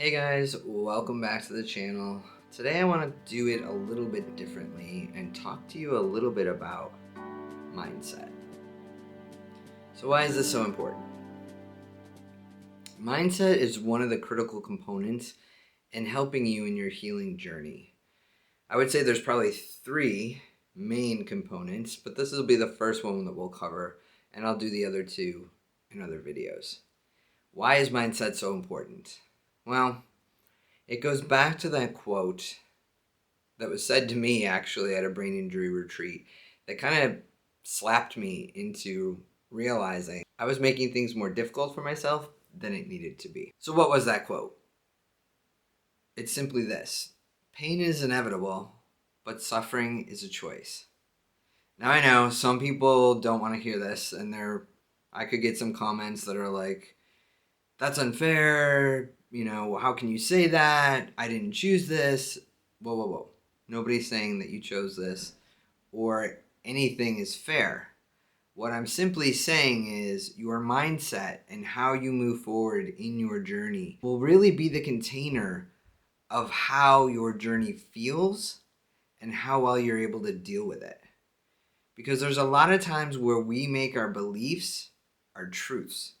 Hey guys, welcome back to the channel. Today I want to do it a little bit differently and talk to you a little bit about mindset. So why is this so important? Mindset is one of the critical components in helping you in your healing journey. I would say there's probably three main components, but this will be the first one that we'll cover, and I'll do the other two in other videos. Why is mindset so important? Well, it goes back to that quote that was said to me actually at a brain injury retreat that kind of slapped me into realizing I was making things more difficult for myself than it needed to be. So what was that quote? It's simply this: pain is inevitable, but suffering is a choice. Now I know some people don't want to hear this, and I could get some comments that are like, that's unfair, how can you say that? I didn't choose this. Whoa, whoa, whoa. Nobody's saying that you chose this or anything is fair. What I'm simply saying is your mindset and how you move forward in your journey will really be the container of how your journey feels and how well you're able to deal with it. Because there's a lot of times where we make our beliefs our truths.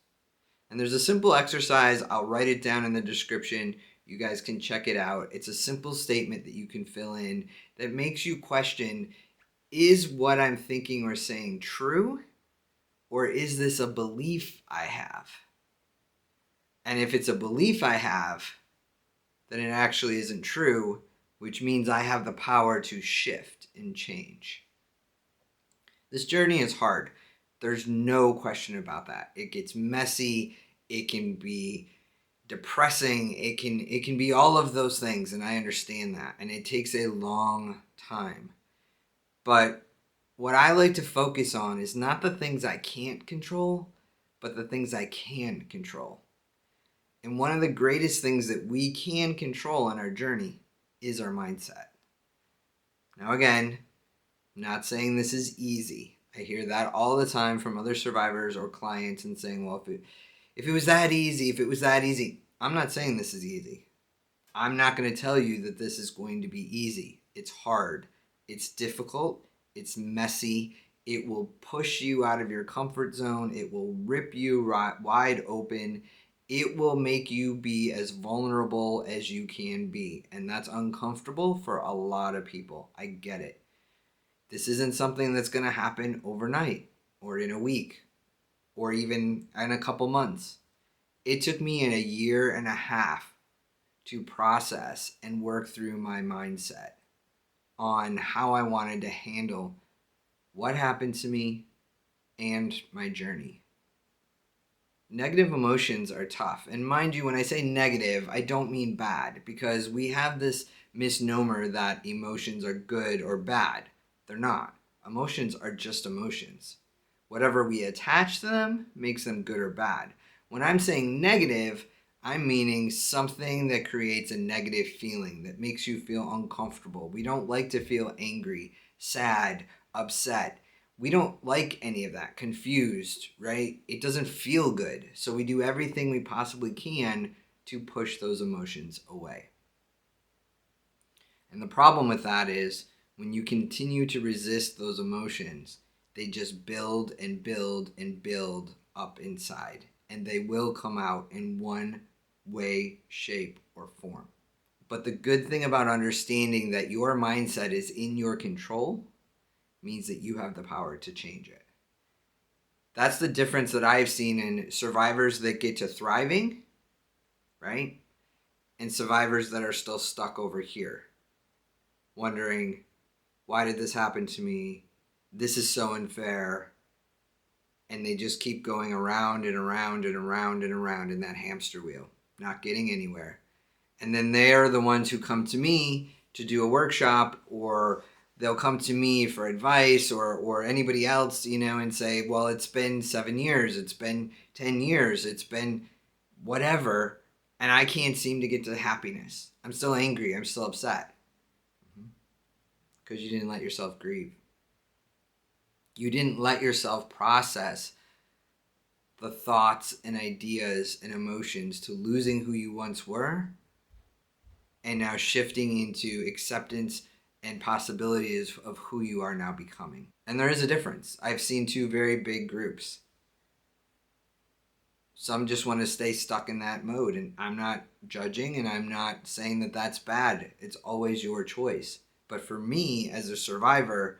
And there's a simple exercise. I'll write it down in the description. You guys can check it out. It's a simple statement that you can fill in that makes you question, is what I'm thinking or saying true? Or is this a belief I have? And if it's a belief I have, then it actually isn't true, which means I have the power to shift and change. This journey is hard. There's no question about that. It gets messy. It can be depressing. It can be all of those things, and I understand that. And it takes a long time. But what I like to focus on is not the things I can't control, but the things I can control. And one of the greatest things that we can control on our journey is our mindset. Now again, I'm not saying this is easy. I hear that all the time from other survivors or clients and saying, well, if it was that easy, I'm not saying this is easy. I'm not going to tell you that this is going to be easy. It's hard. It's difficult. It's messy. It will push you out of your comfort zone. It will rip you wide open. It will make you be as vulnerable as you can be. And that's uncomfortable for a lot of people. I get it. This isn't something that's going to happen overnight or in a week or even in a couple months. It took me in 1.5 years to process and work through my mindset on how I wanted to handle what happened to me and my journey. Negative emotions are tough. And mind you, when I say negative, I don't mean bad, because we have this misnomer that emotions are good or bad. They're not. Emotions are just emotions. Whatever we attach to them makes them good or bad. When I'm saying negative, I'm meaning something that creates a negative feeling that makes you feel uncomfortable. We don't like to feel angry, sad, upset. We don't like any of that. Confused, right? It doesn't feel good. So we do everything we possibly can to push those emotions away. And the problem with that is when you continue to resist those emotions, they just build and build and build up inside. And they will come out in one way, shape, or form. But the good thing about understanding that your mindset is in your control means that you have the power to change it. That's the difference that I've seen in survivors that get to thriving, right? And survivors that are still stuck over here, wondering, why did this happen to me? This is so unfair. And they just keep going around and around and around and around in that hamster wheel, not getting anywhere. And then they're the ones who come to me to do a workshop, or they'll come to me for advice, or anybody else, and say, well, it's been 7 years, it's been 10 years, it's been whatever, and I can't seem to get to happiness. I'm still angry, I'm still upset. Because you didn't let yourself grieve. You didn't let yourself process the thoughts and ideas and emotions to losing who you once were and now shifting into acceptance and possibilities of who you are now becoming. And there is a difference. I've seen two very big groups. Some just want to stay stuck in that mode, and I'm not judging, and I'm not saying that that's bad. It's always your choice. But for me, as a survivor,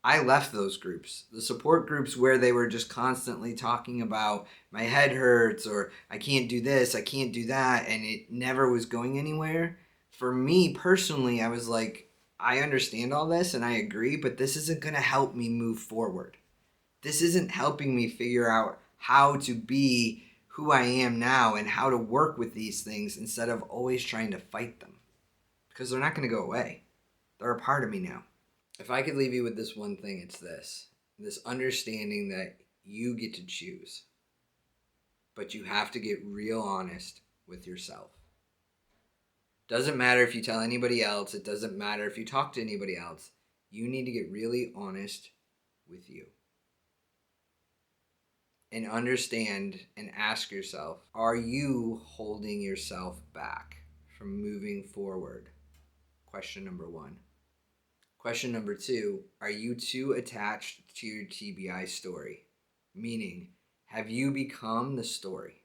I left those groups. The support groups where they were just constantly talking about my head hurts or I can't do this, I can't do that, and it never was going anywhere. For me personally, I was like, I understand all this and I agree, but this isn't going to help me move forward. This isn't helping me figure out how to be who I am now and how to work with these things instead of always trying to fight them. Because they're not going to go away. They're a part of me now. If I could leave you with this one thing, it's this understanding that you get to choose, but you have to get real honest with yourself. Doesn't matter if you tell anybody else, it doesn't matter if you talk to anybody else. You need to get really honest with you. And understand and ask yourself, are you holding yourself back from moving forward? Question number 1. Question number 2, are you too attached to your TBI story? Meaning, have you become the story?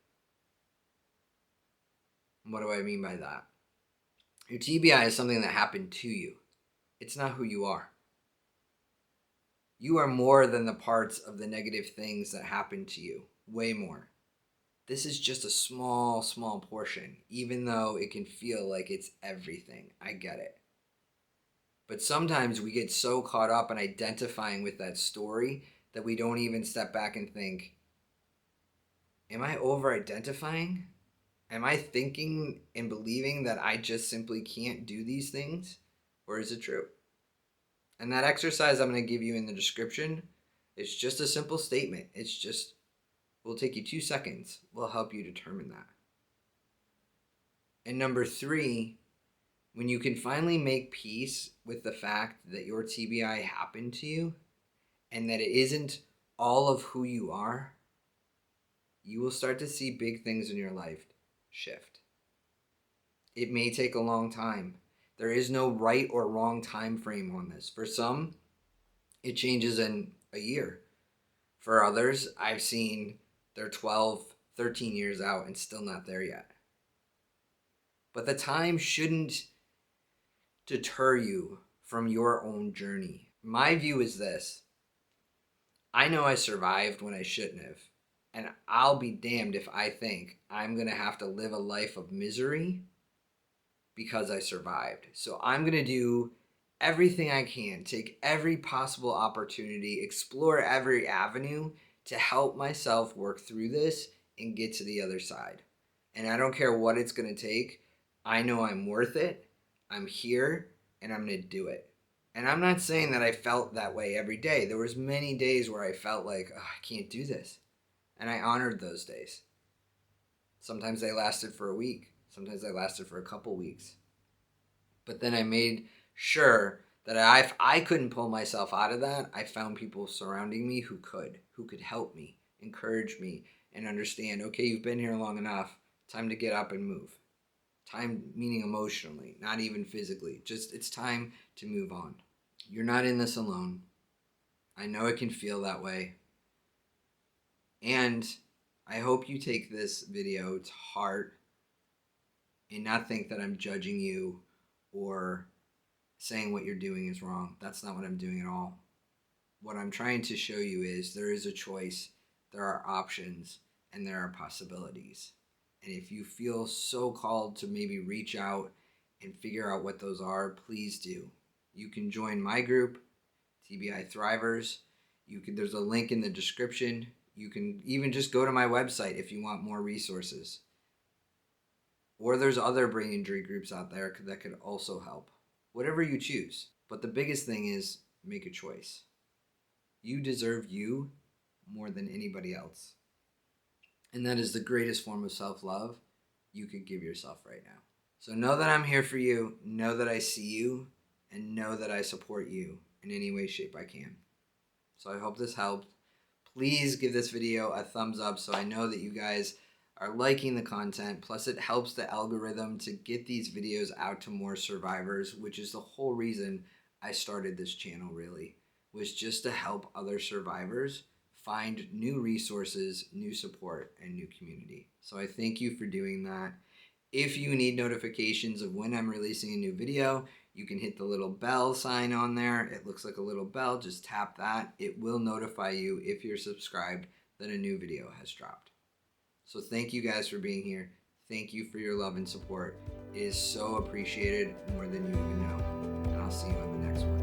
What do I mean by that? Your TBI is something that happened to you. It's not who you are. You are more than the parts of the negative things that happened to you. Way more. This is just a small portion, even though it can feel like it's everything. I get it. But sometimes we get so caught up in identifying with that story that we don't even step back and think, am I over-identifying? Am I thinking and believing that I just simply can't do these things? Or is it true? And that exercise I'm going to give you in the description, it's just a simple statement. It's just, will take you 2 seconds. Will help you determine that. And number 3, when you can finally make peace with the fact that your TBI happened to you and that it isn't all of who you are, you will start to see big things in your life shift. It may take a long time. There is no right or wrong time frame on this. For some, it changes in a year. For others, I've seen they're 12, 13 years out and still not there yet. But the time shouldn't deter you from your own journey. My view is this. I know I survived when I shouldn't have. And I'll be damned if I think I'm going to have to live a life of misery because I survived. So I'm going to do everything I can, take every possible opportunity, explore every avenue to help myself work through this and get to the other side. And I don't care what it's going to take. I know I'm worth it. I'm here and I'm going to do it. And I'm not saying that I felt that way every day. There was many days where I felt like, oh, I can't do this. And I honored those days. Sometimes they lasted for a week. Sometimes they lasted for a couple weeks. But then I made sure that if I couldn't pull myself out of that, I found people surrounding me who could help me, encourage me, and understand, okay, you've been here long enough. Time to get up and move. Time meaning emotionally, not even physically. Just it's time to move on. You're not in this alone. I know it can feel that way. And I hope you take this video to heart and not think that I'm judging you or saying what you're doing is wrong. That's not what I'm doing at all. What I'm trying to show you is there is a choice, there are options, and there are possibilities. And if you feel so called to maybe reach out and figure out what those are, please do. You can join my group, TBI Thrivers. There's a link in the description. You can even just go to my website if you want more resources. Or there's other brain injury groups out there that could also help. Whatever you choose. But the biggest thing is make a choice. You deserve you more than anybody else. And that is the greatest form of self-love you could give yourself right now. So know that I'm here for you. Know that I see you. And know that I support you in any way, shape I can. So I hope this helped. Please give this video a thumbs up so I know that you guys are liking the content. Plus, it helps the algorithm to get these videos out to more survivors, which is the whole reason I started this channel, really, was just to help other survivors find new resources, new support, and new community. So I thank you for doing that. If you need notifications of when I'm releasing a new video, you can hit the little bell sign on there. It looks like a little bell. Just tap that. It will notify you if you're subscribed that a new video has dropped. So thank you guys for being here. Thank you for your love and support. It is so appreciated, more than you even know. And I'll see you on the next one.